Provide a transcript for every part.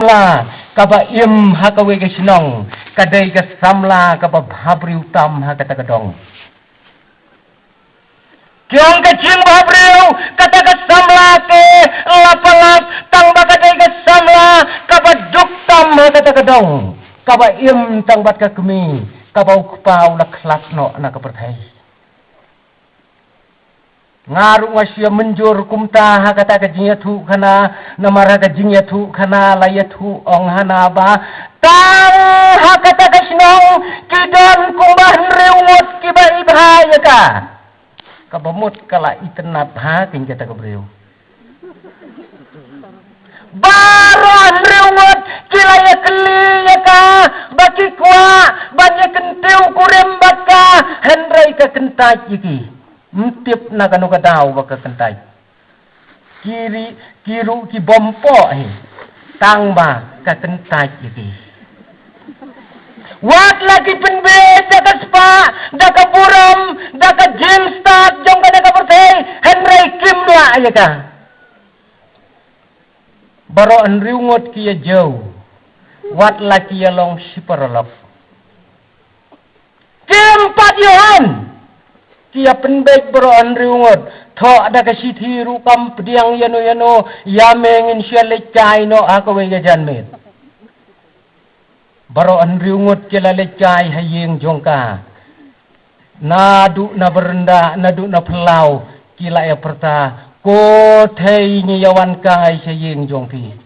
la kaba im hakawe ke sinong kadai ke samla kaba bhabri utam hakata kadong kyong ke jing bhabriu kata ke samla ke lapalap tang bakadai ke samla kaba duktam hakata kadong kaba im tang bat ka kemi kaba ukpau la klatno na kaperthai ngaru ngasya menjur kumta hakata ka jinyathu khana namara ka jinyathu khana layathu ong hana ba tang hakata ka sinong kidon kumbah riwot kiba ibhaya ka kabamut kala itenat ha king kata ka breu baron riwot kilaya keli ka baki kwa banyak kentiu kurembat ka hendrai ka kentaj iki Mtip na kanu kadaw baka kentay. Kiru ki bompo tang ba ka kentay iki. Wat lagi penbe daga spa daga buram daga gym start jong ka daga pertay Henry Kim la ya ka. Baro anriungot ki ya jauh. Wat lagi ya long siparolok. Kim Patyohan Kia penbaik beron riungot, thok ada kasiti rukam pediang yano ya mengin syalek cai no aku wegajan met. Beron riungot kila lecai hayeng jongka. Nadu na berenda, nadu na pelau kila ya perta. Ko thei ni yawan kai hayeng jongpi.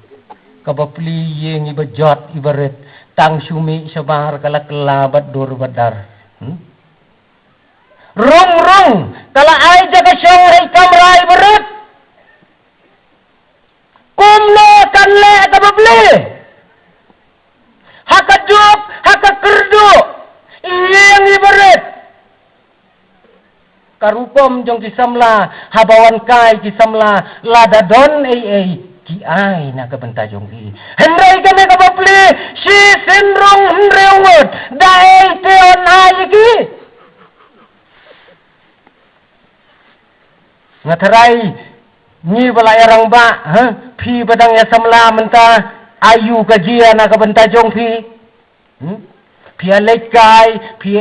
Kabapli yeng ibajot ibaret tang sumi sabar kala kelabat dur badar. Rung kala ay jaga syawai kamrai berat kumno kanle kababli hakajuk hakakerdu iyang ibarat karupom jong kisamla habawan kai kisamla ladadon ki ay na kabenta jong ki hendai kane kababli si sindrong hendrewot dai teon ayiki ngatarai ni bala yarang ba phi badang ya samla menta ayu kajia na kabenta jong phi phi lekai phi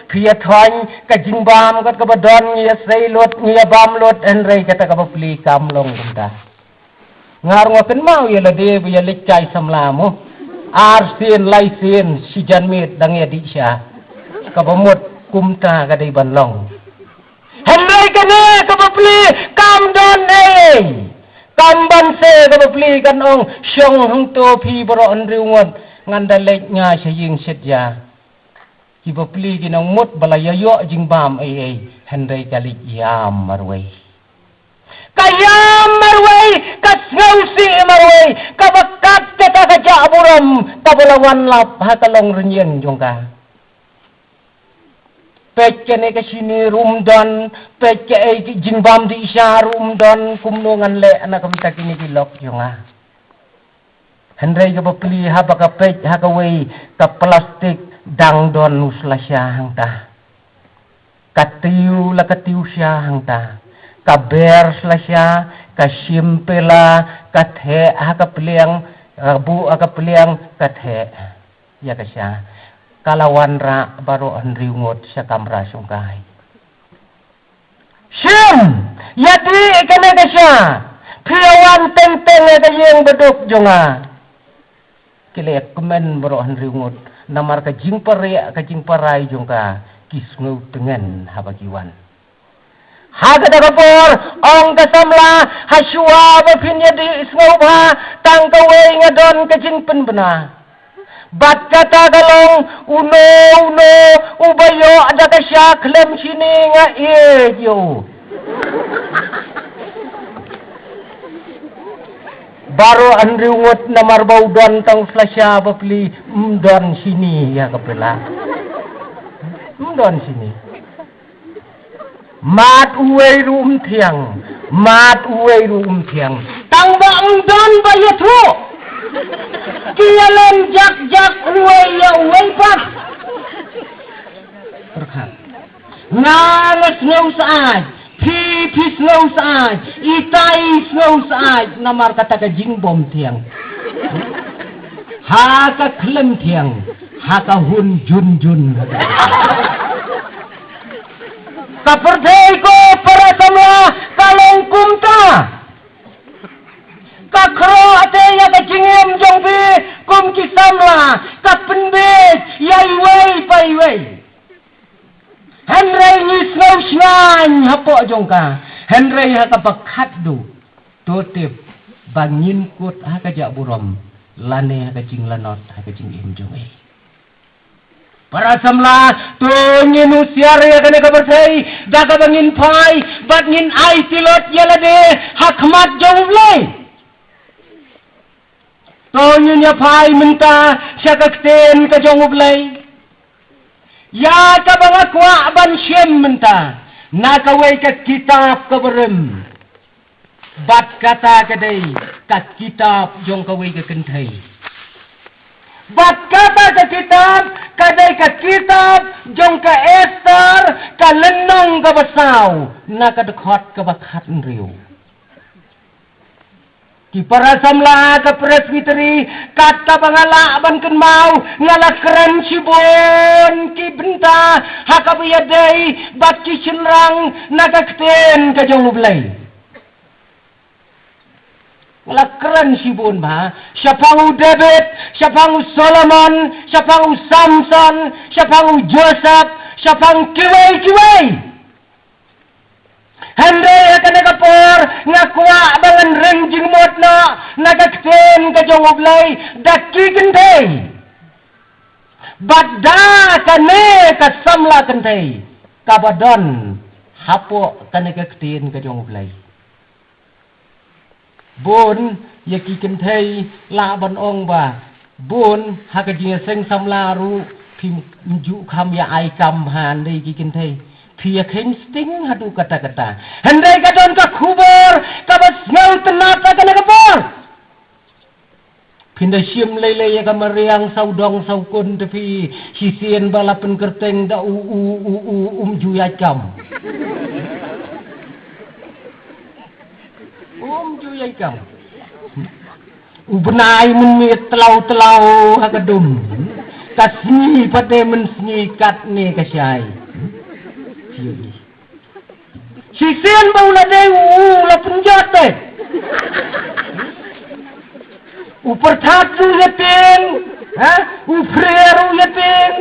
phi thwan ka jingbam kat kabadon ya sailot ni bam lot enrei kata kabapli kamlong benda ngar ngoten mau ya lade ya lekai samla mo arsin laisin si janmit dang ya disya kabamut kumta kadai banlong Henry kene kabapli kam don kam banse kabapli kanong syong hungto phi baro anriungot ngandalek nga saying setya kibapli ginang mut balayayo jingbam Henry kalik yam marway kayam marway kasngausi marway kabakat kata kaja buram kabalawan lap hakalong renyen jongka pecce ne kasini rumdan pecce jingbam di isya rumdan kumnungan le anak kamita kini kilok yunga Henry ka bapli haba ka pec haka wei ka plastik dangdon uslasya hangta katiu la katiu sya hangta ka ber slasya ka simpela ka the haka pliang bu haka pliang ka the ya kasya kalawan ra baro anriungot sa kamra sungkay. Sim! Yadi ikana ka siya! Piyawan tenteng na kayong badok jonga. Kila kumen baro anriungot namar ka jingparay jongka kisngaw tengen habagiwan. Haga dagapor ong kasamla haswa bapinya di isngaw ba tangkaway nga don kajingpen bena. Bat kata galong uno ubayo ada kasya klem sini nga yo baro anriungot na marbaw don tang slasya bapli don sini ya kapela don sini mat uway rum tiang tang ba don bayatho Kialan jak uway pak. Berkat. Ngalas ngaw saaj. Pipi ngaw saaj. Itay ngaw saaj. Namar kata ka jingbom tiang. ha ka klem thiang ha ka hun jun ka perthei ko para semua kalong kumta ka khro ate ya ka jingem jong bi kum ki samla ka penbe yai wei pai wei Henry ni snow snan hapo jong ka Henry ha ka pakhat du totip bangin kut ha ka ja burom lane ha ka jing lanot ha ka jing im jong ei para samla to ngin usiar ya ka ne ka berthei da ka bangin phai bat ngin ai tilot yalade hakmat jong lei to ngin ya phai minta syakakten ka jong ublei ya ka banga kwa ban syem minta na ka wei ka kitab ka berem bat kata ka dei ka kitab jong ka wei ka kenthei bat kata ka kitab ka dei ka kitab jong ka Esther ka lenong ka basau na ka dekhot ka bakhat riu ki para samla ka presbiteri kata bangala ban ken mau ngala keren sibon ki benta haka biyadei bat ki chinrang naga kten ka jong ublei ngala keren sibon ba siapangu David siapangu Solomon siapangu Samson siapangu Joseph siapang kiwai Henry akan nakapor ngakwa bangan renjing modna nagakten ka jong ublay daki kentay badda kane ka samla kentay kabadon hapo kanagakten ka jong ublay bon yaki kentay laban ong ba bon hakajinga seng samla ru pim ju kham ya ai kam han dei ki kentay Pia kensting hadu kata-kata. Hendai kadon ka kubur, kabas ngau tenata ka nakapor. Pindah siam lele ya ka mariang saudong saukun tapi sisien balapan kerteng da ju yakam. Ju yakam. Ubenai menmit telau-telau hakadum. Kasni pada mensni kat ni kasyai. Sisian bau la deu la penjate. Uperthatu yatin, ha? Ufreru yatin.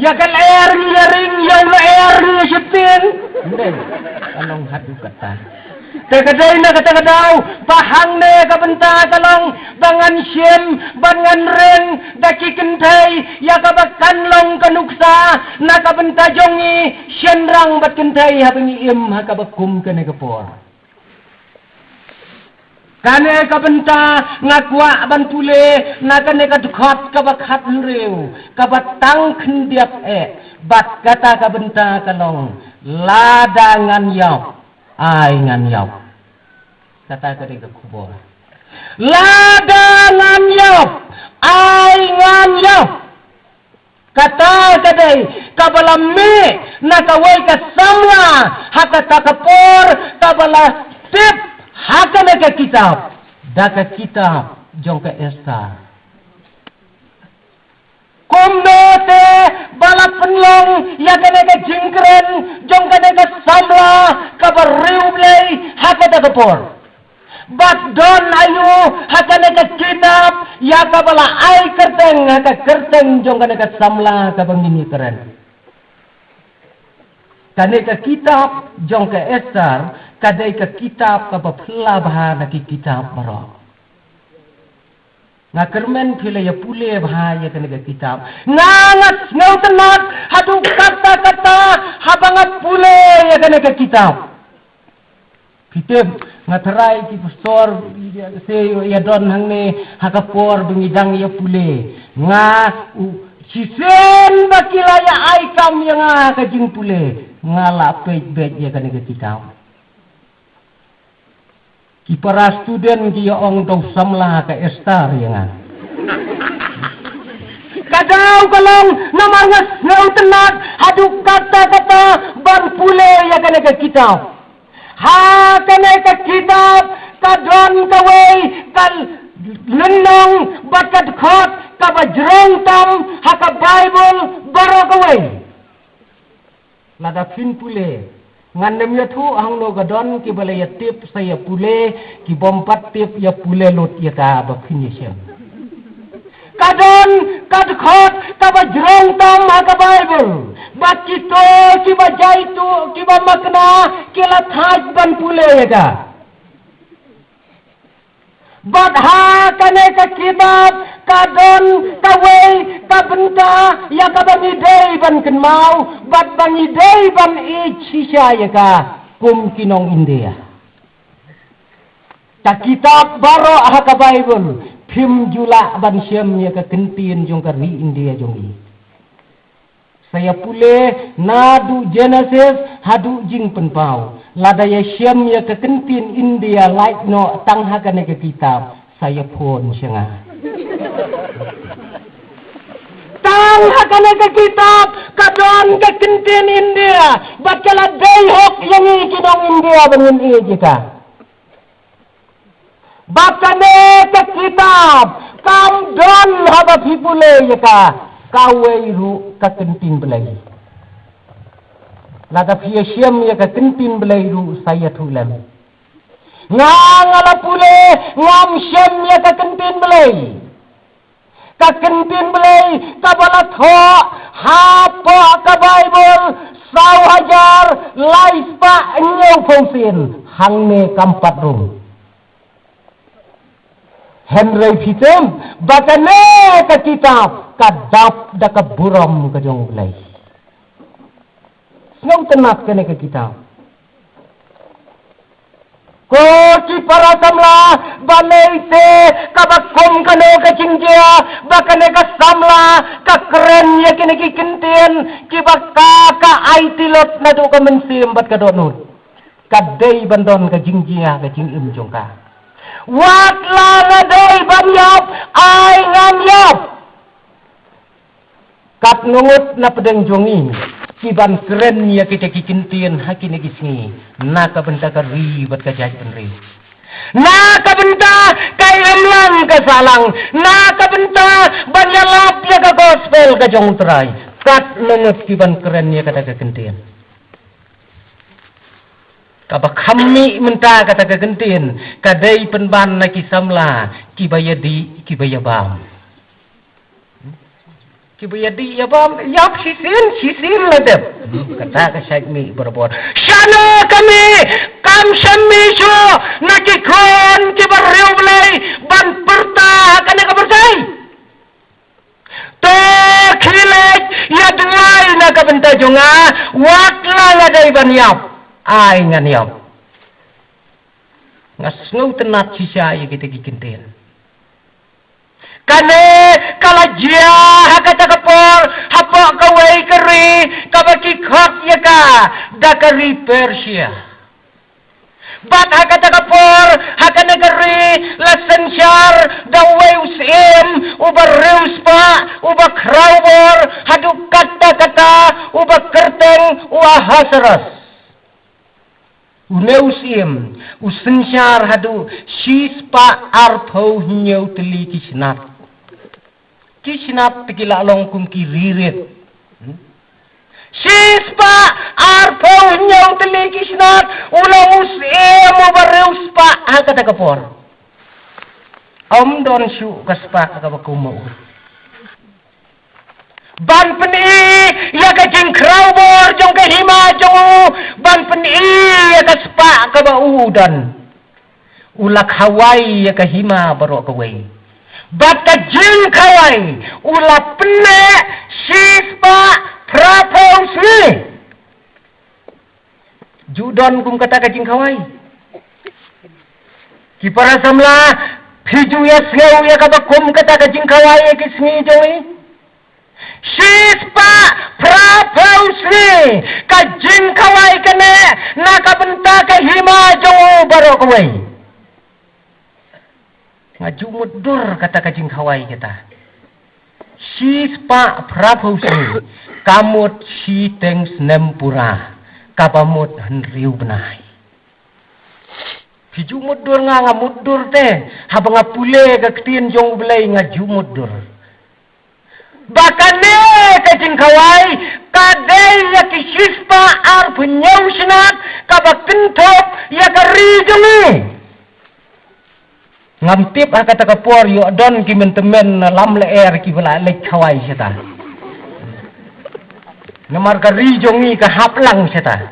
Ya kal air nyaring ya la air yatin. Ndeng anong hadu kata. Tekadai na kata-kadau bahang ne ka benta kalong bangan siem bangan ren daki kentai ya ka bakan long kanuksa na ka benta jongi syenrang bat kentai habengi im ha ka bakum kene kapor kane ka benta ngakwa ban pule na kane ka dukhat ka bakhat reu ka batang khendiap bat kata ka benta kalong ladangan yau ai ngan yau kata ketika kubur ladangan yau ai ngan yau kata kadai kabalame nakawai ka samla haka takapor kabala tip haka naka kitab daka kitab jong ka Esther kumnote bala penlong ya kaneka jingkren jong kaneka samla kabar riublei haka takapor bat don ayu haka neka kitab ya kabala ai kerteng haka kerteng jong kaneka samla kabangini keren kaneka kitab jong ka Esther kadai ka kitab kabapla bahana ki kitab maro ngakermen pila ya pule bahaya kaneka kitab ngangat ngau tenat hadu kata-kata habangat pule ya kaneka kitab kitab ngatarai ki pastor se ya don hang ne hakapor bengidang ya pule nga sisen bakila ya aikam yang ka jing pule ngala pej-pej ya kaneka kitab ki para student ki ya ong dong samla ka Esther yang kadau kalong namangas ngau tenat hadu kata-kata ban pule ya kaneka kitab ha kaneka kitab kadron kawai kal lenong bat kad khot ka ba jrong tam ha ka Bible baro ka wei lada fin pule ngan nem ya thu hang no gadon ki bale ya tip saya pule ki bompat tip ya pule lot ya ka ba finishem kadon kad khot ka ba jrong tam ha ka Bible ba kito ki ba jaitu ki ba makna ki la thaj ban pule ya ka badha kane ka kitab kadon kawai kabenta ya ka bani dei ban kan mau bad bani dei ban shisha ya ka kum kinong India ta kitab baro ha ka Bible phim jula ban syam ya ka kentin jong ka ri India jong i saya pule nadu Genesis hadu jing penpau lada ya syam ya ka kentin India like no tang ha kane ka kitab saya pun syanga tang ha kane ka kitab kadon ka kentin India bakala dei hok yang i kinong India bangun i jika bakane ka kitab kam don ha ba pipule ya ka kawai ru ka kentin belai lada pia syam ya ka kentin belai ru saya tulan ngala pule ngam syam ya ka kentin belai ka bala tho ha ka Bible 1,000 life pa nyau fongsin hang ne kampat rum Henry Pitem bakane ka kitab kadap da ka buram ka jong belai ngau tenat kene ka kitab ko ki para samla banaite ka bakom kane ka jingjia bakane ka samla ka keren ya kene ki kentien ki bakka ka aitilot na do ka mensim bat ka donut ka dei bandon ka jingjia ka jingim jongka wat la na dei ban yap ai ngam yap kat nungut na pedeng jongi kiban keren ya kita kikintien hakine kisngi na ka benta ka ri bat ka jaj penri na ka benta ka emlang ka salang na ka benta banyalap ya ka gospel ka jong trai kat nungut kiban keren ya kata ka kentien ka ba khammi menta kata ka kentien ka dei penban na kisamla kibayadi kibayabam kibayadi yabam yap sisin ladep kata ka syagmi berbor syana kami kam syamisho nakikon kibarriu belai ban perta kane ka berkai to khilek ya duai na ka benta jonga wakla la dai ban yap ai ngan yap ngasngu tenat sisa ya kita kikintien kane kala jia hakata kapor hapo kawai keri kabaki khot ya ka dakari Persia bat hakata kapor hakane keri lasensyar dawai usim ubar reuspa uba kraubor hadu kata uba kerteng hasras uneusim usensyar hadu shispa arpau hinyau teli kisnat tikila long kum ki ririt shispa arpau hinyau teli kisnat usim ubareuspa hakata kapor don syu kaspa ka bakumo ban peni ya ka jing kraubor jong ka hima jong ban peni ya ka spa ka ba udan ulak Hawaii ya ka hima baro ka wei bat ka jing kawai ulak pene shispa praposni judon kum kata ka jing kawai ki para samla phiju ya seu ya ka ba kum kata ka jing kawai ya kisni joi shispa praposni ka jing kawai kene naka benta ka hima jong baro kawai ngaju mudur kata ka jing kawai kita shispa praposni kamut si tengs nempura kapamut henriu benai Piju mudur nga mudur te. Habang pule ka ketin jong belai nga jumudur. Bakane kajing kawai kadai ya kishispa ar punyau sinat kabakintop ya karijungi. Ngamtip kata kapor yo don kimentemen lam leer ki bela lek kawai seta. Namar karijungi ka haplang seta.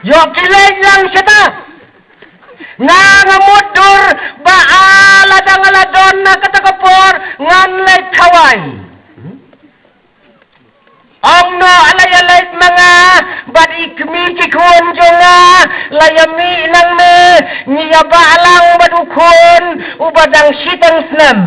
Yo kileng lang seta. Mudur baala dangaladon na katakapor ngan lay kaway. Ang no alay mga bad ikmi kikun jonga layami nang me niya baalang badukun ubadang sitang snam.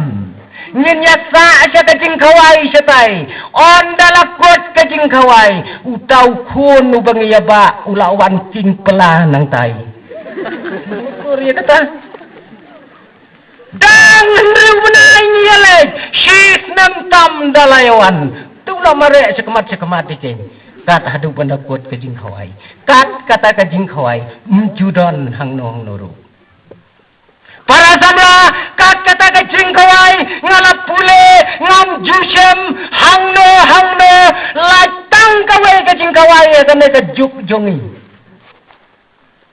Ninya sa siya kajing kaway siya tay. On dalakot kajing kaway. Utaw kun ubang iyaba ulawan king pala ng tay. Surya kata. Dang henry menay niya leg. She's nam dalayawan. Tula mare sekemat ikin. Kat hadu pandakot kajing kaway. Kat kata kajing kaway. Mjudon hang nuru. Para samla kat kata kajing kaway. Ngalap pule ngam jusem hangno latang kaway kajing kaway. Kane kajuk jongi.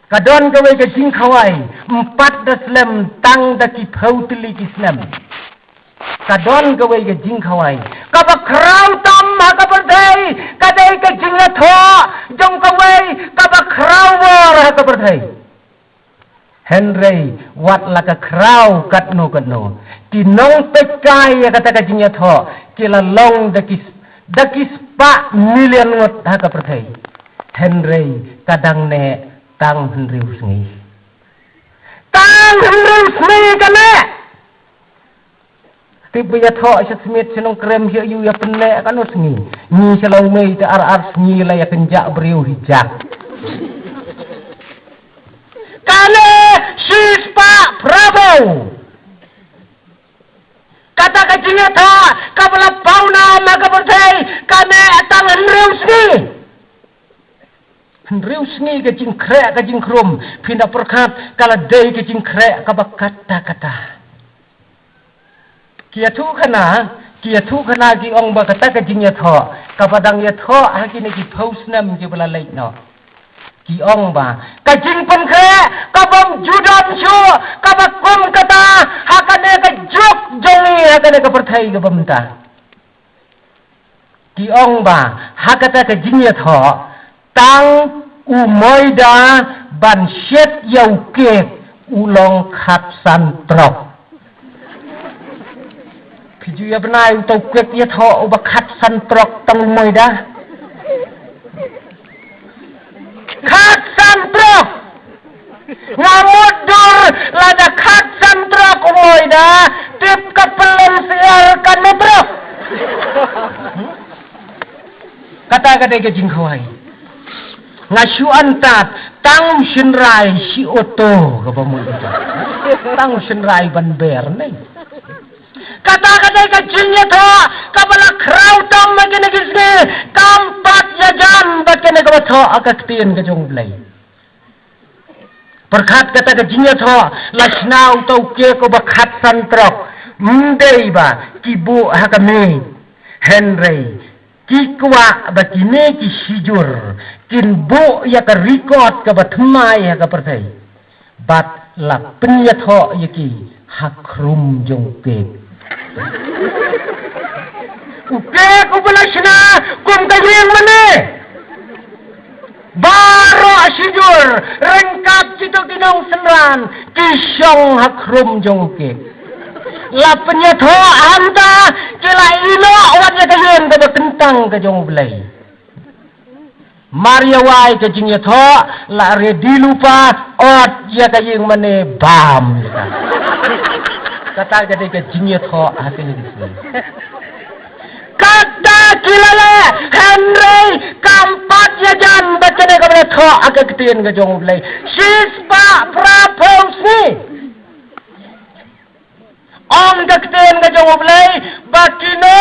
Kadon kawai ke jing kawai 4 daslam tang daki pautli kislam. Kadon kawai ke jing kawai kaba kraw tam haka berdai kadai ke jing tho jong kawai kaba kraw war haka berdai. Henry wat laka kraw katno tinong pekai ya kata ke jing tho kila long daki spa million ngot haka berdai. Henry kadang ne tang henriu sengi kane tiba ya tho asyat smit senong krem hiu yu ya pene kan sengi ni selau mei ta ar sengi la ya kenjak beriu hijak kane sispa bravo kata kajinya tha kabla pauna maka berdai kane tang henriu sengi Henriu sengi ke jing krek ke jing krum pindah perkat kala day ke jing krek ke kata kia tu kana ki ong ba kata ke jing ya tho kapadang ya tho hakini ki post nam ki bala late no ki ong ba ka jing pen krek ka bom judam chu ka ba kum kata hakane ke juk jongi hakane ke perthai ke bamta ki ong ba hakata ke jing ya tho tang umoida ban syet yau kek ulong khat san trok. Piju ya benai utau kek ya tho uba khat san trok tang umoida. Khat san trok. Ngamudur lada khat san trok umoida tip kapelem siar kan metrok. Kata-kata ke jing kawai. Ngasu antat tang senrai si oto ke pamu itu tang senrai ban ber nih kata-kata kajingnya tho kabala kraw tam magene gisne kampat jajan bakene ke tho akaktin ke jong blai perkhat kata kajingnya tho lasnau tau ke ko bakhat santrok mundei ba kibu hakame Henry kikwa bakine ki sijur kin bo ya ka record ka batmai ya ka pertai bat la penyat ho yaki hakrum jongke uke ko balashna kum ka yang mane baro sijur rengkap cito kinong senran kisong hakrum jongke la penyat ho anta kila ino wat ya ka yen ka kentang ka jong blai Maria wai ke jing ya tho la redi lupa ot ya ka ying mane bam kata jadi ke jing ya tho hati ni kata kilale Henry kampat ya jan bacane ka mane tho aka ketien ka jong blai sispa propose ni Om dakten ka jong blai bakino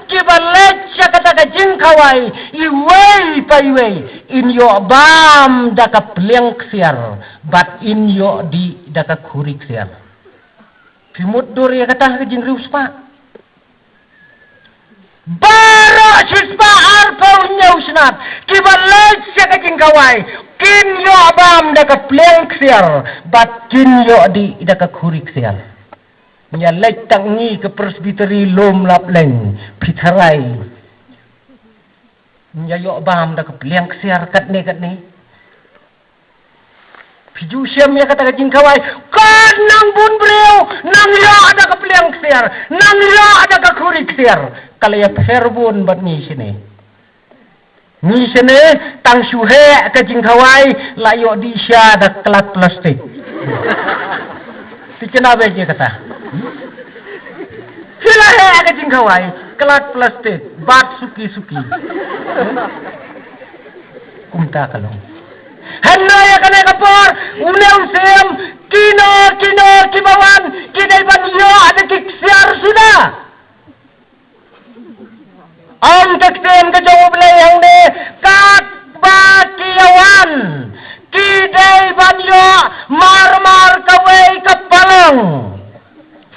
kibalek siya kata ka jing kawai iway pa iway in yo bam daka pleng ksiar bat in yo di daka kuri ksiar pimut dur ya kata kejing rius pa bara sispa arpau nyau snat kibalat sia kejing kawai kin yo bam daka pleng ksiar bat kin yo di daka kuri ksiar nya lek tang ni ke presbiteri lom lap leng pitharai nya yo bam dak pleng ksiar kat ni piju siam ya kata kajing kawai kan nang bun breu nang yo ada ke pleng ksiar nang yo ada ke kuri ksiar kala ya perbun bat ni sini tang suhe kajing kawai la yo di sya dak kelat plastik tikena beje kata sila he kajing kawai kelat plastik bat suki kumta kalong henna ya kane kapor unem sem kino kibawan kidai ban yo ada kiksiar sudah om tekten ke jawab leyang de kat bakiawan kidai ban yo mar kawai kepalong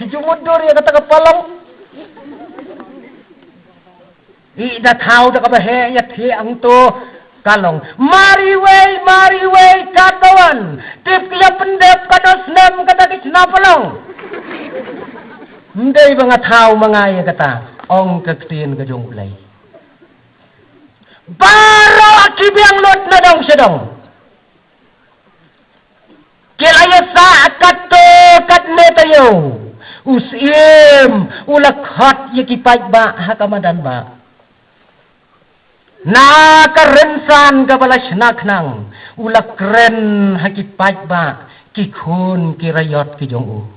sijumudur ya kata kepalong ida tahu dak bahe ya thi ang to kalong mari wei katawan tip kya pendep kados nem kata kisna palong ndai banga tahu mangai kata ong kektien ke jong play baro akibiang lot na dong sedong kelaya sa kato kat netayo usim ulak hot yakipaj ba hakamadan ba na karensan kabala snaknang ulak keren hakipaj ba kikun kirayot kijong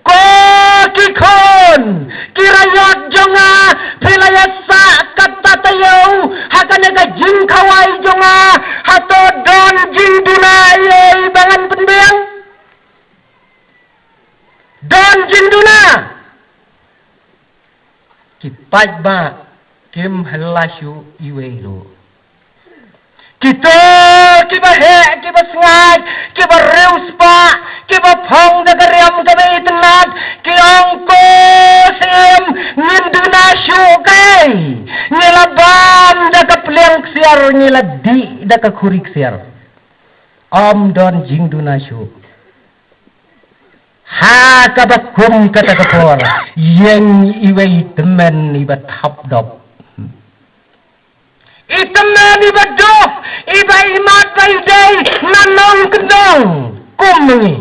ko kikun kirayot jonga pilayat sa katatayo hakanaga jingkawai jonga hato don jingdunay bangan penbeng don jingduna kipaj ba kim halasyu iweilu kita kibahe kibasngat kibareus pa kibapong dagariam kabe itnat kiongko sim ninduna syukai nilabam dakapleng ksiar niladi dakakurik ksiar om don jingduna syuk ha kabakum kata kapor yang iwei temen ibat habdop itemen ibat dop iba imat baidai nanong kendong kumengi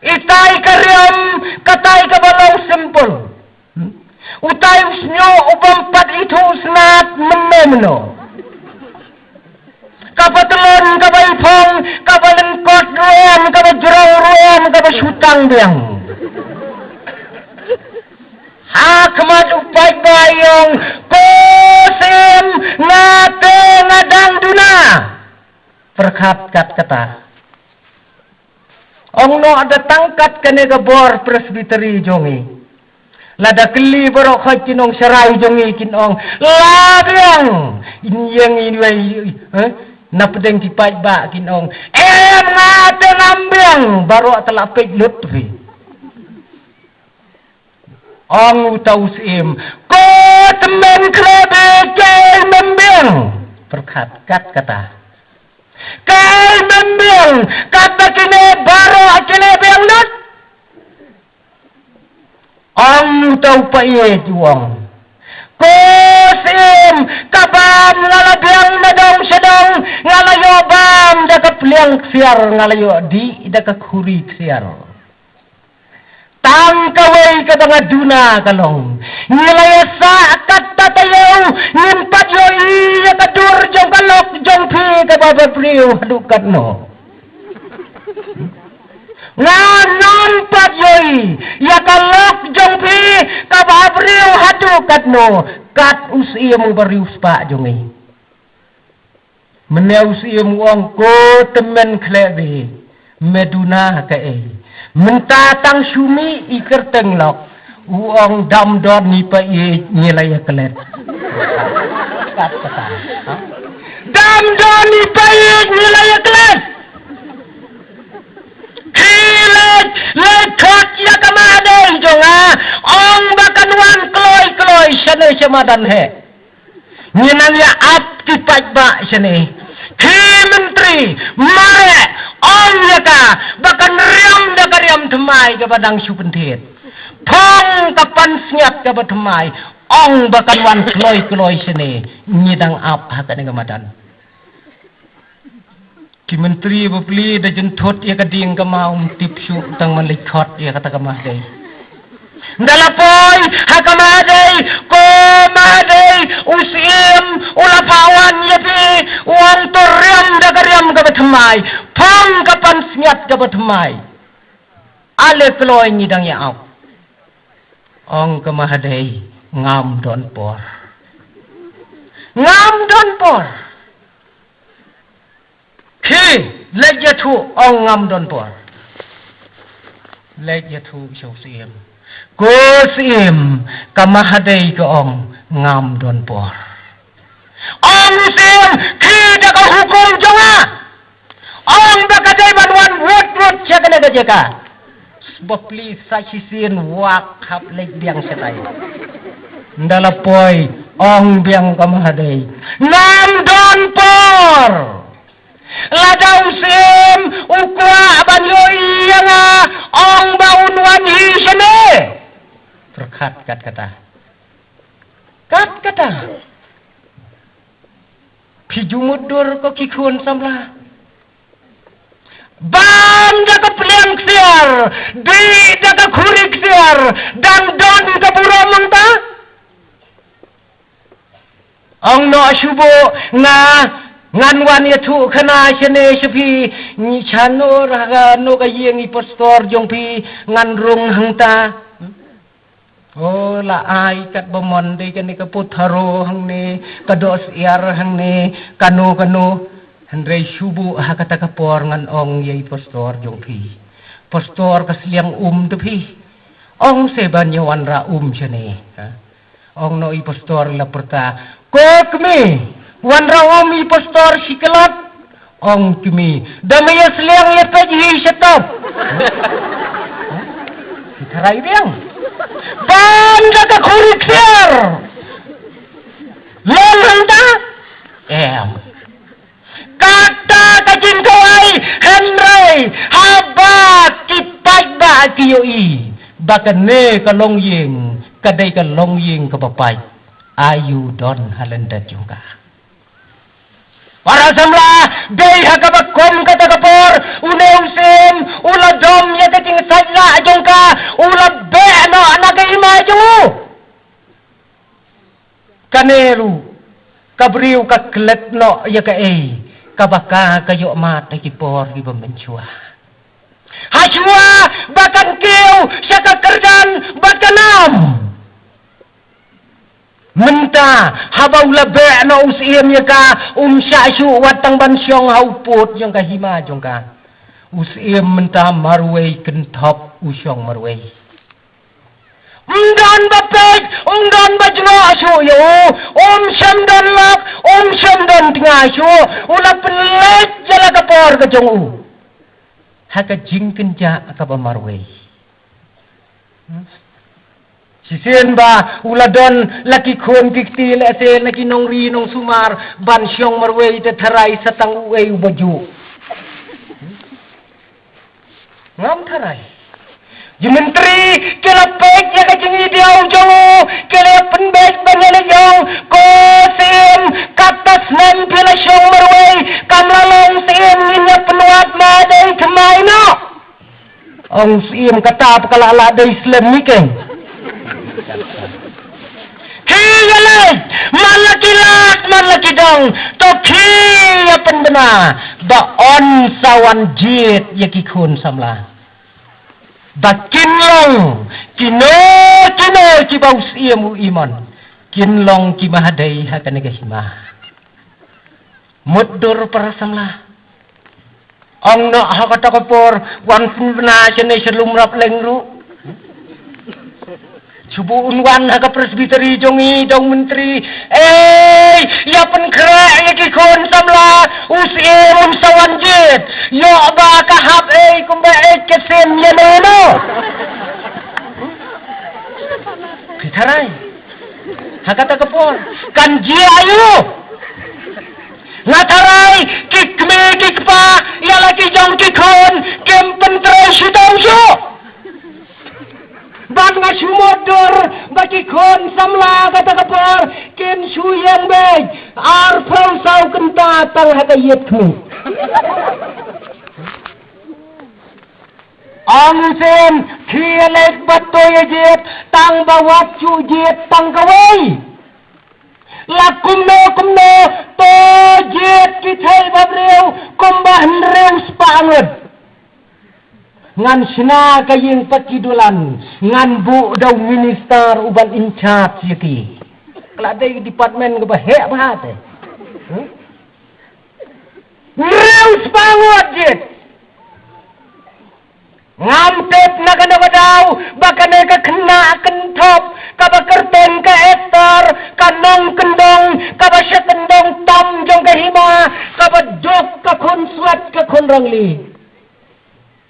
itai karyam katai kabalong sempol utai usnyo ubampat itu usnat menemeno kapatelon kabaipong kabalengkot ruam kabajrong ruam kabasutang biang hakmat upai bayong kosim ngate ngadang duna perkat kat kata ong no ada tangkat kene gabor presbiteri jongi lada keli borok kinong serai jongi kinong labiang inyeng inwei napedeng kipai ba kinong ngate nambang baru telapik lutfi ong utaus im ko temen krebe kay membeng perkat kat kata kay membeng kata kini baru kini beng lut ong utau paye juang ko sim kabam ngalabiang nadong sedong ngalayo bam daka pliang ksiar ngalayo di daka kuri ksiar tang kawai ka mga duna kalong nilaya sa katatayaw nimpat yo iya kadur jong kalok jong pi kabababriw hadukat no nga nonpat yo iya kalok jong pi kabababriw hadukat no kat usiya mong barius pa jong meneus iya mong ko temen klebi meduna ka mentatang sumi iker tenglok uang dam dot ni pa nilai kelet kata. Dam doni baik nilai kelas. Kilat lekat ya kamadan jonga. Ong bakan wan kloy sene semadan he. Ninanya ap kipat ba sene. Ki menteri mare ong yaka bakan riam temai ke badang supentit. Pong kapan senyap ke batemai ong bakan wan kloy sene nyidang ap hakan kamadan. Ki menteri beli da jentot ya kading kamau tipsu tang malikot ya kata kamadai. Ndalapoy hakamadai ko madai usim ulapawan ya pi uang toriam da kariam ka batemai pang kapan senyap ka batemai ale kloy nyidang ya ap ong kamadai ngam don por Ki lejya tu ong ngam don por. Lejya tu siaw siem. Ko siem kamahadai ke ong ngam don por. Ong siem ki daga hukum jonga. Ong bakadai banwan wut siya ka jeka. Sebabli saksisin wak hap lej biang setai. Ndalapoy ong biang kamahadai. Ngam don por. Ladang sim ukwa banyo iya nga ong baun wanhi sene. Terkat kata. Pijumudur ko kikun samla. Ban jaga peliang siar, di jaga kurik siar, dan don ka pura menta. Ong no asubo nga nganwan ya tu kana sene sepi ni chano raga no ka yeng i pastor jong pi nganrung hangta oh la ai kat bomon de kan ka putharo hang ne kados iar hang ne kano handrei subu ha kata ka por ngan ong ye pastor jong pi pastor ka sliang tu pi ong se ban yawan ra sene ong no i pastor la perta kokmi wan rawam i pastor sikelat ong kimi damaya seliang lepej hi setop Karai biang banda ka kurik siar lolanda kata kajin kawai Henry haba kipai ba kiyoi bakane kalong ying kadai kalong ying kapapai ayu don halanda juga. Para samla day hakabakom kata kapor uneusim ula dom ya kating sajla jongka ula beno anaga ima jongu kaneru kabriu ka kletno ya ka kabaka kayo mat kipor di pembenchua hachua bakan kiu syaka kerdan bakanam Menta habau labe na usiem ya ka syasyu watang bansyong hauput yang kahima jongka usiem menta marwei kentop usyong marwei Ungdan bapek ungdan bajno asyu yo syamdan lak syamdan tingasyu ula pelet jala kapor ka jongu haka jingkenja ka marwei Sisen ba uladon laki kon kikti lese laki nongri nong sumar ban syong marwei te tharai satang uei ubaju ngam tharai Menteri kelapek ya kacing diau jongu kele penbes banele jong ko sim katas nem pila syong marwei kamlalong sim nya penuat madai kemai no ong sim kata kalala dai islam mikeng Kiyalay, malaki dong, to kiya pendena, baon sawan jit yakikun samla. Bakinlong, kino kibaus iyamu iman, kinlong kimahadai hakanagahima. Mudur para samla. Ong no hakatakapor, wan punna sene selumrap lengru. Cubu unwan ha ka presbiteri jongi dong menteri. Ya penkrak ya ki kon samla usim sawanjit. Yo ba ka hab kumba kesem ya no. Pitarai. Ha kata kepon kan jia ayu. Ngatarai kikme kikpa ya lagi jong kikon kem pentre sutong su. Ban nga sumodor bagi kon samla kata kapar ken suyang beg ar saw kenta tang hakayet kmi ang sen khielek batoy jet tang bawat chu jet tang kawai la kumno to jet kithai babreu kumbah reu spanget ngan sina kayeng pakidulan ngan bu daw minister uban in charge yaki kladai department ke bahek bahat reus bangot jit ngam tep na kana badaw bakane ka kena kentop ka bakerten ka etar ka nong kendong ka basyat kendong tam jong ka hima ka bajok ka kon suat ka kon rangli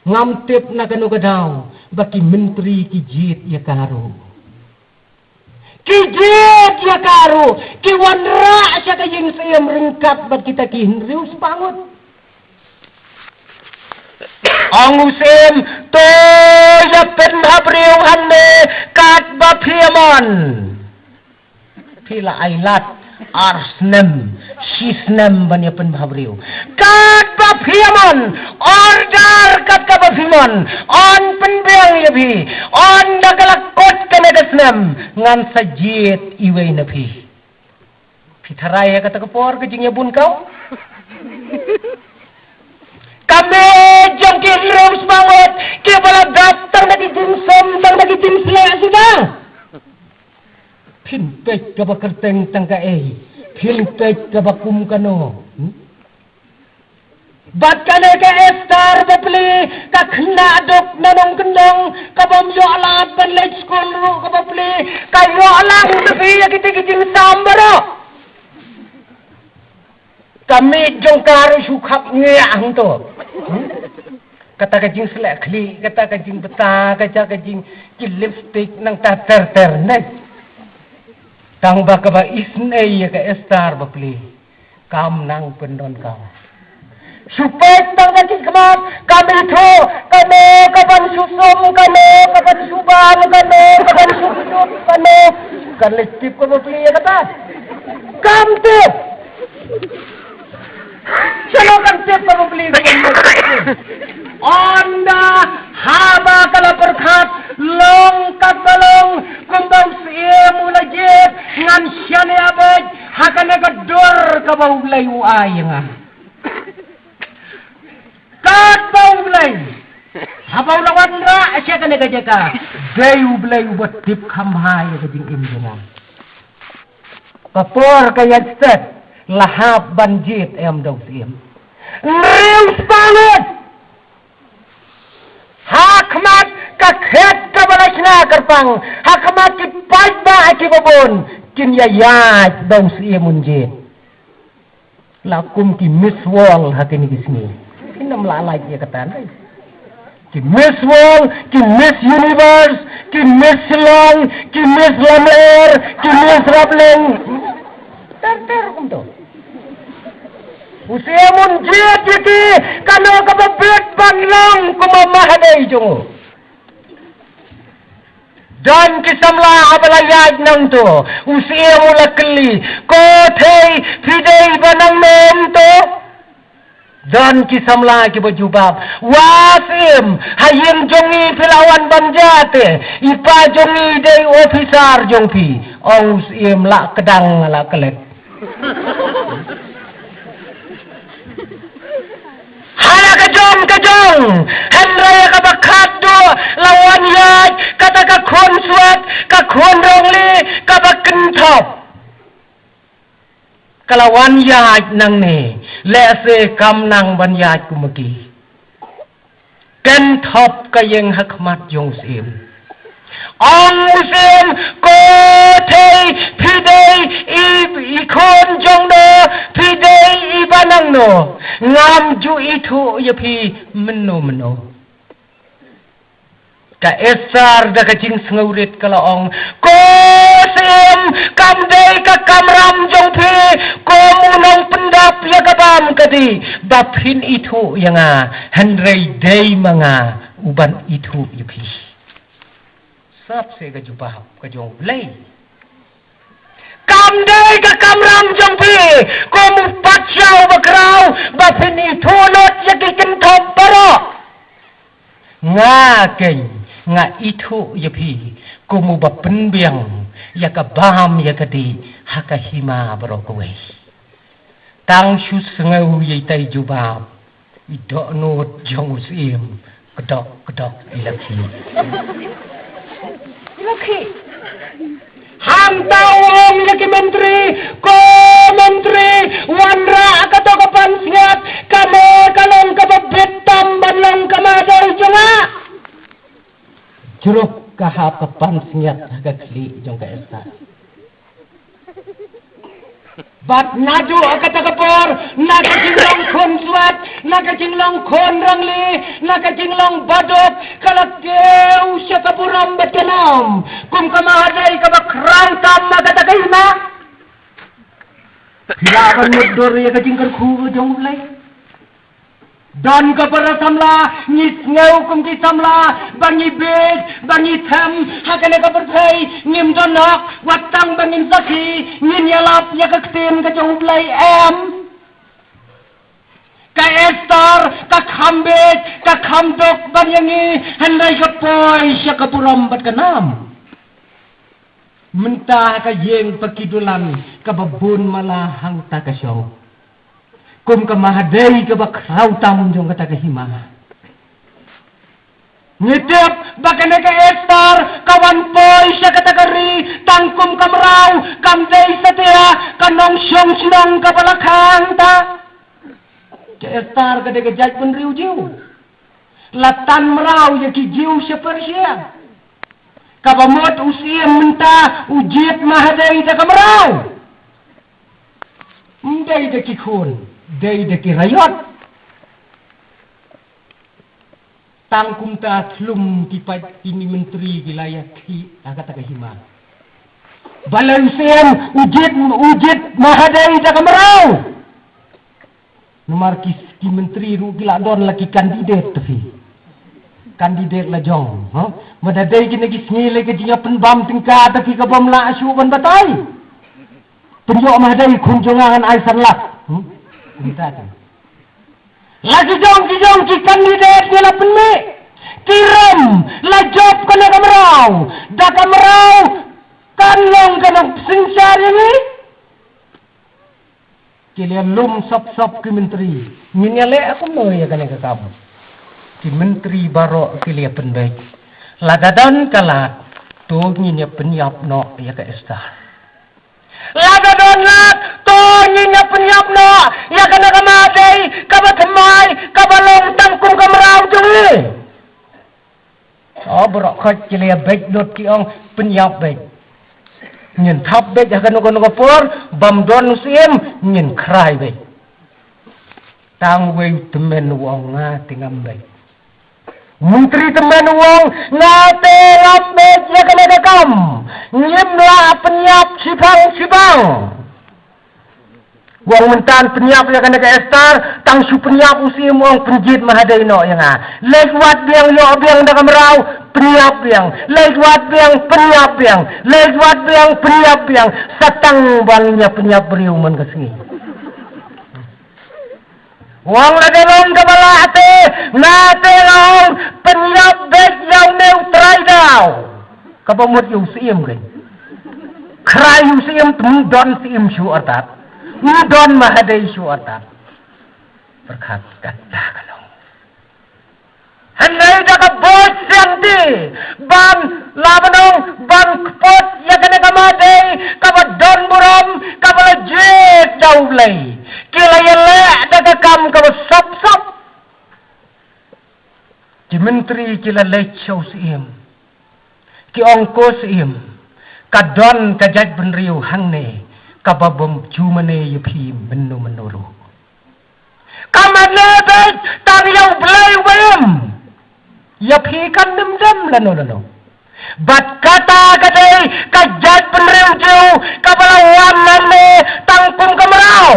ngamtip na kanu kadaw baki menteri kijit ya karo ki wanra siya kayeng sayam ringkat bat kita ki hinrius pangot ang usim to ya pen habriu hanne kat ba piamon pila ailat arsnem sisnem banya pen habriu kat ba piamon order kat ka ba piamon on penbeng yabi on nagalakot kanadasnem ngan sajit iway na pi pitharay kata kapor kajing yabun kau kami jangkir terus banget kepala datang lagi dimsum tang lagi dimsle sudah pinpek ka bakerteng tangka pinpek ka bakum kano bat kana ka estar bapli ka khna dok nanong kendong ka bamyo alat ban late school ro ka bapli ka yo alang tepi ya kiting sambaro kami jongkar sukap ngeang to kata kajing selek kli kata kajing beta kata kajing lipstick nang ter nek tang ba ka ba isnei ya ka estar bapli kam nang pendon kam supet tang kajing kemat kami tho kano kapan susum kano kapan suban kano kapan susut kano kan lipstick ko bapli ya kata kam tip Chalo kan tip ka beli onda haba kala perkhat long katalong kumbang sie mula jet ngan syane abad hakane ka dor ka baulay uay nga kat baulay habaw lawan ra asya kane ka jeka dayu blay ubat tip khamhay ka ding imdungan kapor kayat set lahap banjit daw siem reus banget hakmat ka khet ka balasna karpang hakmat ki pajba ki babon kin yayat daw siem munjit lakum ki miss wall hakini kisni kinam lalaj ya katan ki miss wall ki miss universe ki miss long ki miss lamer ki miss rabling ter untuk usia munjit jadi kalau kebabit banlang kumamahadai jong dan kisamla abalayag nang to usia mula keli kothei fidei banang mento dan kisamla kibajubab wasim hayin jongi pilawan banjate ipa jongi dei officer jongpi aus im la kedang la kelek hala kejong henraya ka bakado lawan yaj kata ka khon suat ka khon rongli ka bakentop kalawan yaj nang ne lese kam nang ban yaj kumaki kentop ka yeng hakmat jong sim Ông Muslim có thể phi đây i khôn trong đó phi đây i banang no ngam ju i thu ya phi meno ka esar da ka jing sngurit kala ong ko sim kam dei ka kamram jong phi ko munong pendap ya ka bam kadi baphin i thu ya nga hanrei dei manga uban i thu ya phi sab se ka jubah ka jong lei kam dei ka kamram jong phi ko mu patchau bakrau baphin i thu lot ya ki kin thop baro nga keng nga itu ya pi kumu bapen biang ya ka baham ya ka di haka hima baro kowe tang shu sengau ye tai jubab idok not jong usim kedok ilaki ham tawong laki menteri ko menteri wanra kato kapan siap kame kalong kababetam banlang kamadal jonga Juruk kahap kapan siap kekli jong ka esta. Bat naju akata kapor naga jinglong khon suat naga jinglong khon rangli naga jinglong badok kalak keu syakapuram betenam kum kamahadai kabakran kam magata kaima hilakan mudur ya kajingkar khu jong lai Don kapara samla nyit ngau kum ki samla bangi bed bangi tham hakane kapar thai ngim donok watang bangin saki ngin yalap ya ka kten ka jong lai em ka estar ka khambet ka khamdok banyangi handai ka poi sya ka puram bat kanam mentah ka yeng pakidulan ka babun mala hang ta ka syong kum ka mahadai ka bakrau tam jong kata ka hima ngitip bakane ka estar kawan poi sya kata kari tangkum kamrau kam dei satia kanong syong sinong ka balakang ta ka estar ka de ka jaj pun riu jiu latan merau ya ki jiu sya persya ka bamot usia menta ujit mahadai ta kamrau ndai de ki khun Dei de ki rayot tangkum ta thlum ki pat ini menteri wilayah ki kata ka hima balansen ujit mahadai ta kamrau nomor ki menteri ru gila don laki kandidat tu kandidat la jong ha madadai ki nagi snile ke dia penbam tingkat tapi ka bom la asu ban batai penyo mahadai kunjungan aisan lak lagi jong ki kandidat ni la penme kirim la job kana kamrau da kamrau kanlong kana singsar ini kilian lum sop ki menteri minyale aku mau ya kana ka kamu ki menteri baro kilian penbaik lagadan kala to nyinya penyap no ya ka estar lagadan lak to nyinya penyap no ya kana kamadai kabathmai kabalong tangkum kamrau juli brok khaj kilian baik dot ki ong penyap baik nyen thap baik ya kana kono por bam don sim nyen krai baik tang wei temen wong nga tingam baik menteri temen wong ngate lambe ya kana dakam nyimla penyap sibang wong mentan penyap ya kana ka estar tang su penyap usim wong penjit mahadai no ya nga lewat biang yo biang da kamrau penyap biang lewat biang penyap biang lewat biang penyap biang satang bangnya penyap beriu man kasih wong ladon kabala ate nate long penyap bet yang neutral daw kabamut yu sim kan krai yu sim don sim syu atat don mahadai syu atat berkat kata kalau hanai da ka bot santi ban labanong ban pot ya kana kamadai kabadon buram kabala jet jauhlai kilayale da ka kam ka sop di menteri kila lechau sim ki ongkos im kadon kajat benriu hangne kababom jumane yupi menuru kamane bet tariau belai wem yupi kan dem lano bat kata kadai kajat benriu jauh kabalawan nane tangkum kemarau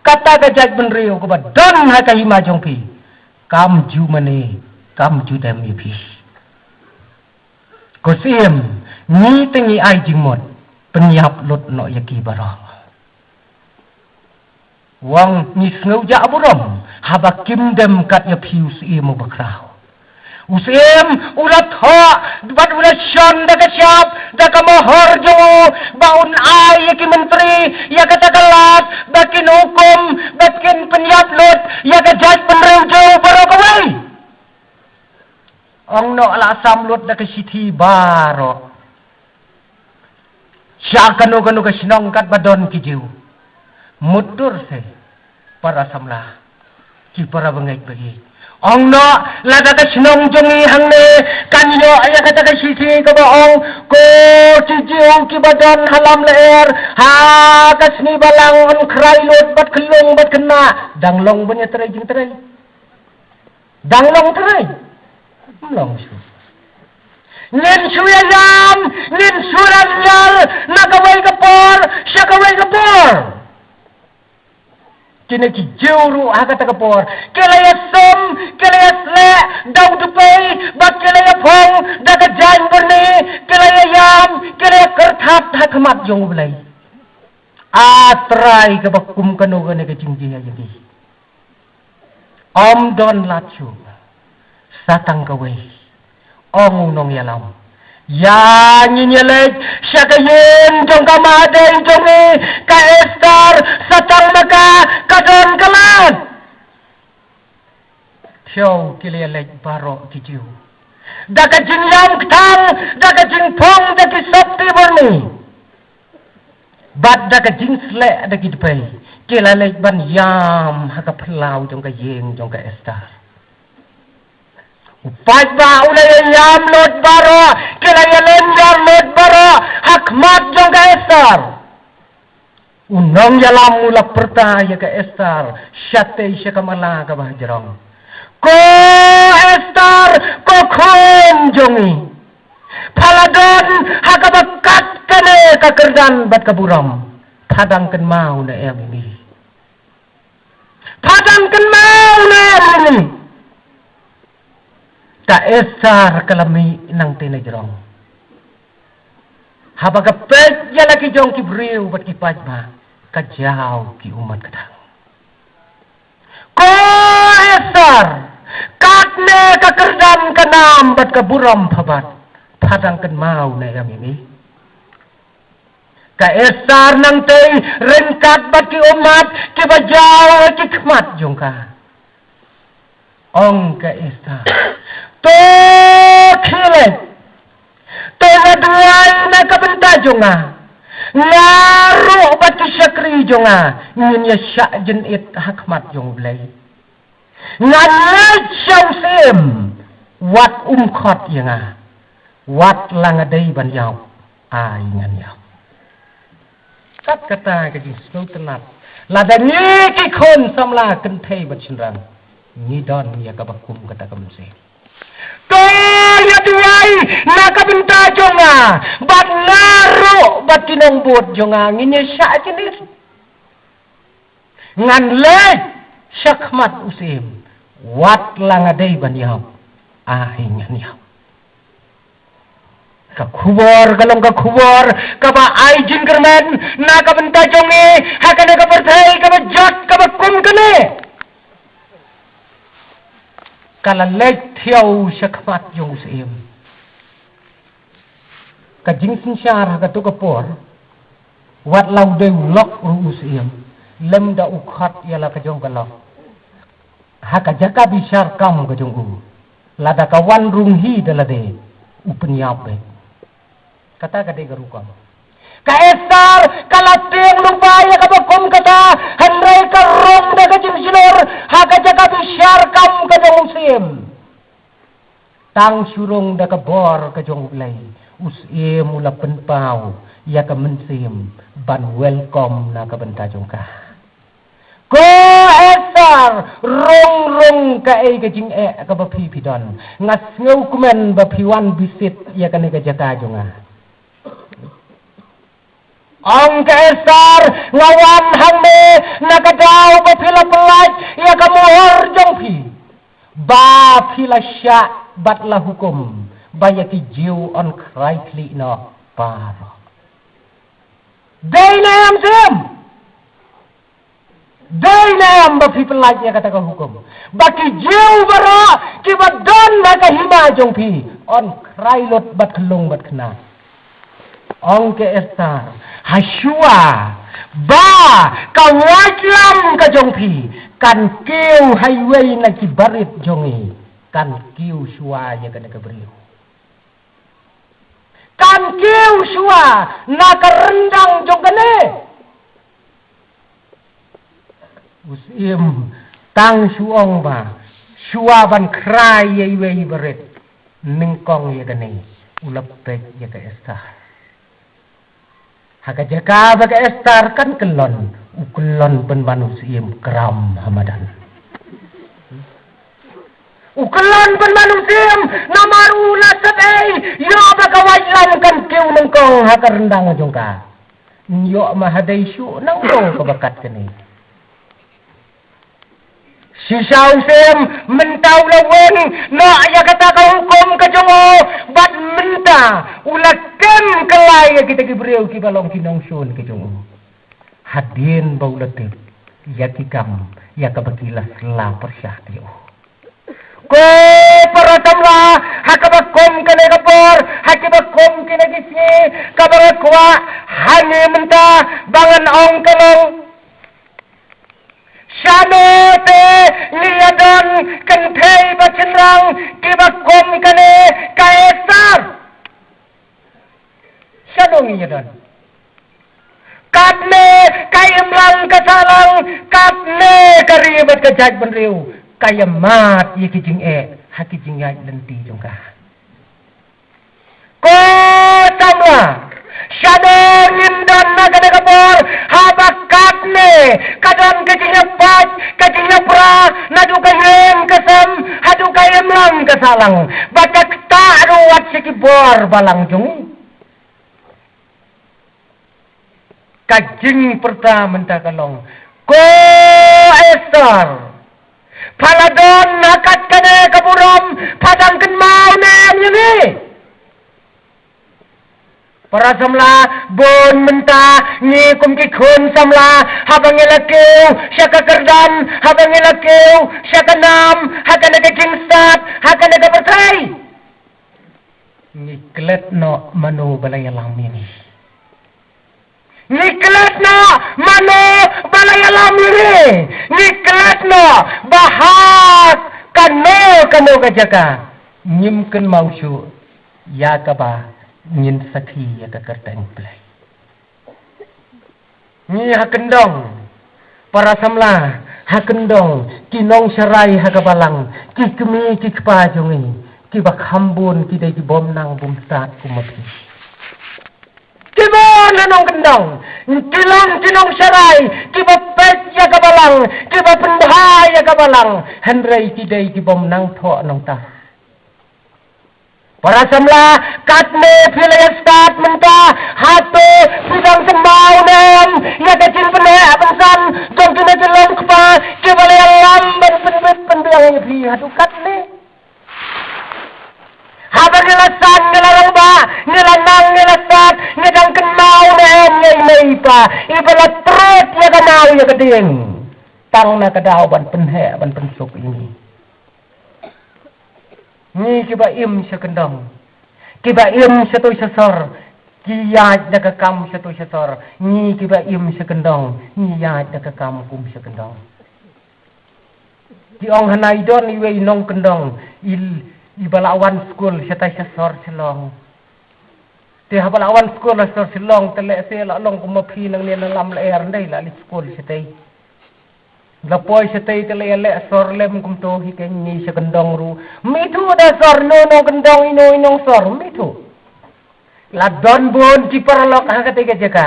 kata kajat benriu kabadon hakahima jongpi kam jumane kam judam yupi Kosim ni tengi ai jingmot penyap lut no yaki barah. Wang ni snau ja aburam habakim dem kat ya piu sim bakrau. Usim ulat ha bat ulat shan da kasyap da kamahor jo baun ai yaki menteri ya kata kalat bakin hukum bakin penyap lut ya kajat penrew jo barah kawai. Ang no ala samlut da kasiti baro. Siya kanu kasinong kat badon kijiw. Mutur se para samla. Ki para bangay bagi. Ang no lada kasinong jongi hangne kanyo aya kata kasiti kabaong ko kijiw ki badon halam leer ha kasni balang on krailot bat kelong bat kena danglong banya terai jing terai. Danglong terai. Long su. Nin suyayam, nin suranyal, nagaway kapor, siya kaway kapor. Kina ki juru agata kapor. Kilaya som, kilaya sle, daw dupay, bak kilaya pong, daga jan burni, kilaya yam, kilaya kerthat hakamat yung ulay. Atray kabakum kanuga na kajingjiya yagi. Don lachu. Satang kaway ong nong yalam ya nyinyelek syakayin jong kamaday jongi ka estar satang maka kadon kalat tiyaw kiliyalek baro kijiw daga jinyam ktang daga jingpong daki sabti burni bat daga jingsle daki dpay kilalek ban yam haka pelaw jong ka yeng jong ka estar Upat ba ulay yam lot baro, kilaya lenjar lot baro, hakmat jong ka estar. Unong yalam mulak pertaya ka estar, syate siya kamala ka bahajrong. Ko estar, ko kun jongi. Paladon hakabakat kane kakerdan bat kaburam. Padang ken mau na emni. Padang ken mau na emni. Ka esar kalami nang tinajrong. Habaga pet ya laki jong ki briu bat ki pajma kajaw ki umat kadang. Ko esar katne kakerdan kanam bat kaburam pabat padang kan mau na yami. Ka esar nang tei renkat bat ki umat ki bajaw ki kmat jong ka. Ong ka esar to khile to naduay na kabenta jonga ngaru batu syakri jonga nya syak jenit hakmat jong blai nganat syausim wat khot yanga wat langadai ban yaw ai ngan yaw kat kata ka ji snu tenat lada ni ki khon samla kan thei bat chinran ni don ya ka bakum kata kamse to ya tuai nakabenta jonga bat ngaru bat tinong bot jonga nginya syak jenis ngan le syakmat usim wat langadai ban yaw ai ngan yaw ka khubor kalong ka khubor ka ba ai jin kermen nakabenta jonge hakane ka perthai ka ba jat ka ba kum kane kala lek thiau syakmat jong sim ka jing sin syar ka tu ka por wat lau de lok ru sim lem da ukhat yala ka jong ka lok ha ka jaka bisar kam ka jong u lada ka wan rung hi dalade upenyap be kata ka de garukam ka estar kala teng lupaya ka bakom kata handrai ka rom da ka jing sinor ha ka jaka bisar kam ka jong sim tang surung da ka bor ka jong blai us e mula penpau ya ka mensim ban welcome na ka benta jong ka ko esar rong ka e ka jing e ka ba pi don ngas ngau kumen ba pi wan bisit ya ka ne ka jaka jong Ang kaesar ngawan hang me nakadaw ba pila pelaj ya kamuhor jong pi ba pila sya bat la hukum ba ya ki jiu on krikli no paro daynam sim daynam ba pi pelaj ya kata ka hukum ba ki jiu bara ki ba don na ka hima jong pi on krailot bat kelung bat kena Ong kaesar Hasyua ba kawajlam ka jongpi kan kiu highway na kibarit jongi kan kiu syua ya kana kabriu kan kiu syua na karendang jongkane usim tang suong ba syua ban krai highway barit ningkong ya kane ulap pek ya kaesar Haka jaka baga estar kan kelon ukelon pen manusia keram hamadan ukelon pen manusia namaru la sadai yo baga wajlan kan kiu nengkong haka rendang jongka yo mahadai syu nangko kebakat kene Sisau sem mentau lawan na ya kata ka hukum ka jongo bat menta ulakem kelai kita kibreu ki balong kinong sun ki jongo hadin baulatit ya kikam ya kabakilas la persah tiu ko para tamla hakabakom kene kapor hakibakom kene kisi kabarakwa hani menta bangan ong kalong Shano te liadon kentei bacenrang kibakom kane kaesar. Shano liadon. Katne kayamlang kasalang katne karibat kajat benriu kayamat yikijing hakijing yaj lenti jongka. Ko tamla Shano lindon nagana kapor habakatne kadang kajingnya pas kajingnya pra nadu kayem kesem hadu kayem lang kesalang baca tak ruat sikibor balang jung kajing pertama mentah kalong ko esar paladon nakat kene kapuram padang kenmau nem ini Para samla bon menta ni kum ki khun samla habang elakeu syaka kerdan habang elakeu syaka nam hakana ka kingsat hakana ka pertai ni klet no manu balaya lamini ni klet no manu balaya lamini ni klet no bahas kano ka jaka nyimken mausu ya ka ba Nyin sakhi ya kakartang play. Ni hakendong para samla hakendong kinong sarai hakabalang kikmi kikpa jongi kibak hambun kidai kibom nang bumsat kumapi. Kibon nanong kendong kilong kinong sarai kibapet ya kabalang kibapendha ya kabalang handrai kidai kibom nang tho nong ta. Para samla katne filaya start menta hatu sidang sembau nem ya kecil pene bensan dong kena jelom kepa kebalaya lamban penbet pendiang fi hatu katne habar ngelasan ngelarang ba ngelanang ngelasat ngedang kenau nem ngeita ibarat trot ya kenau ya keding tang na kedau ban penhe ban pensuk ini Ni kiba im sekendang. Kiba im satu sesor. Kiyaj dak kam satu sesor. Ni kiba im sekendang. Ni yaj dak kam kum sekendang. Di ong hanai don iwe inong kendang. Ibalawan school setai sesor selong. Di habalawan school sesor selong telek se la long kumapi nang ni lam la er ndai la li school setai. Lapoi setai telelek sor lem kum to hi ken ni sekendong ru. Mitu da sor no kendong ino sor mitu. La don bon ci parlok ha kate jaka.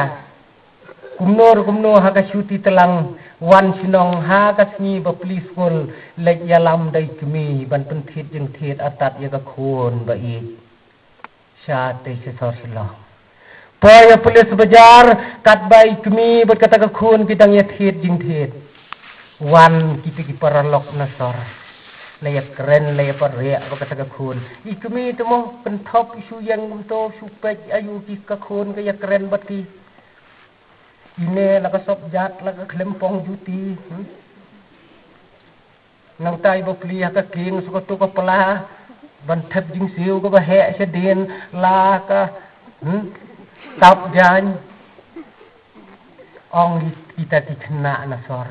Kumno ha ka syuti telang wan sinong ha ka sni ba peaceful lek yalam dai kemi ban penthit jeng thit atat ya ka khon ba I. Sha te se sor selo. Poya polis bajar kat bai kemi bat kata ka khon kitang ya thit jeng thit. Wan kita ki paralok na sor layak keren layak paria kata ka khun ikmi temo penthop isu yang to supek ayu ki ka khun ka ya keren bat ki ine la ka sop jat la ka klempong juti nang tai bo pli ka king su ko to ka pala ban thep jing siu ko ba he se den la ka tap jan ong kita ti kena na sor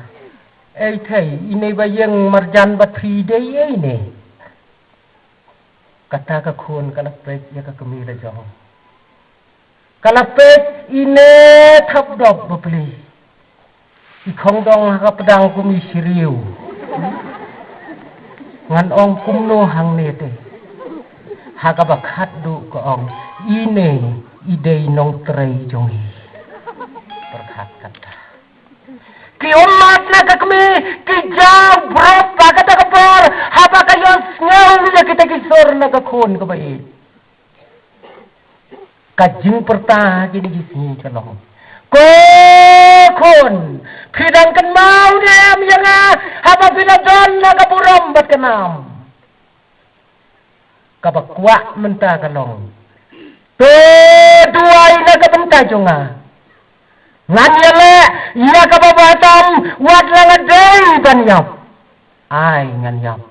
thầy ini bayang marjan batri dei ini kata ka khun kala pek ya ka kami la jong kala pek ine thap dop bapli I khong dong ka pedang kumi siriu ngan ong kumno hang ne te ha ka bakhat du ko ong ine idei nong trei jong hi perkhat kata ki umat na kakmi ki jaw brot kata kapor haba kayo ngaw na kita kisor na kakhon ka bai kajing perta gini gisi kalong ko khon phidang kan mau dem yanga haba binadon na kapuram bat kanam kabakwa menta kalong to duai na kabenta jonga ngan yale ya kababatam wat langadai kan yap ai ngan yap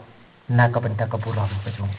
na kabenta kapuram ka jong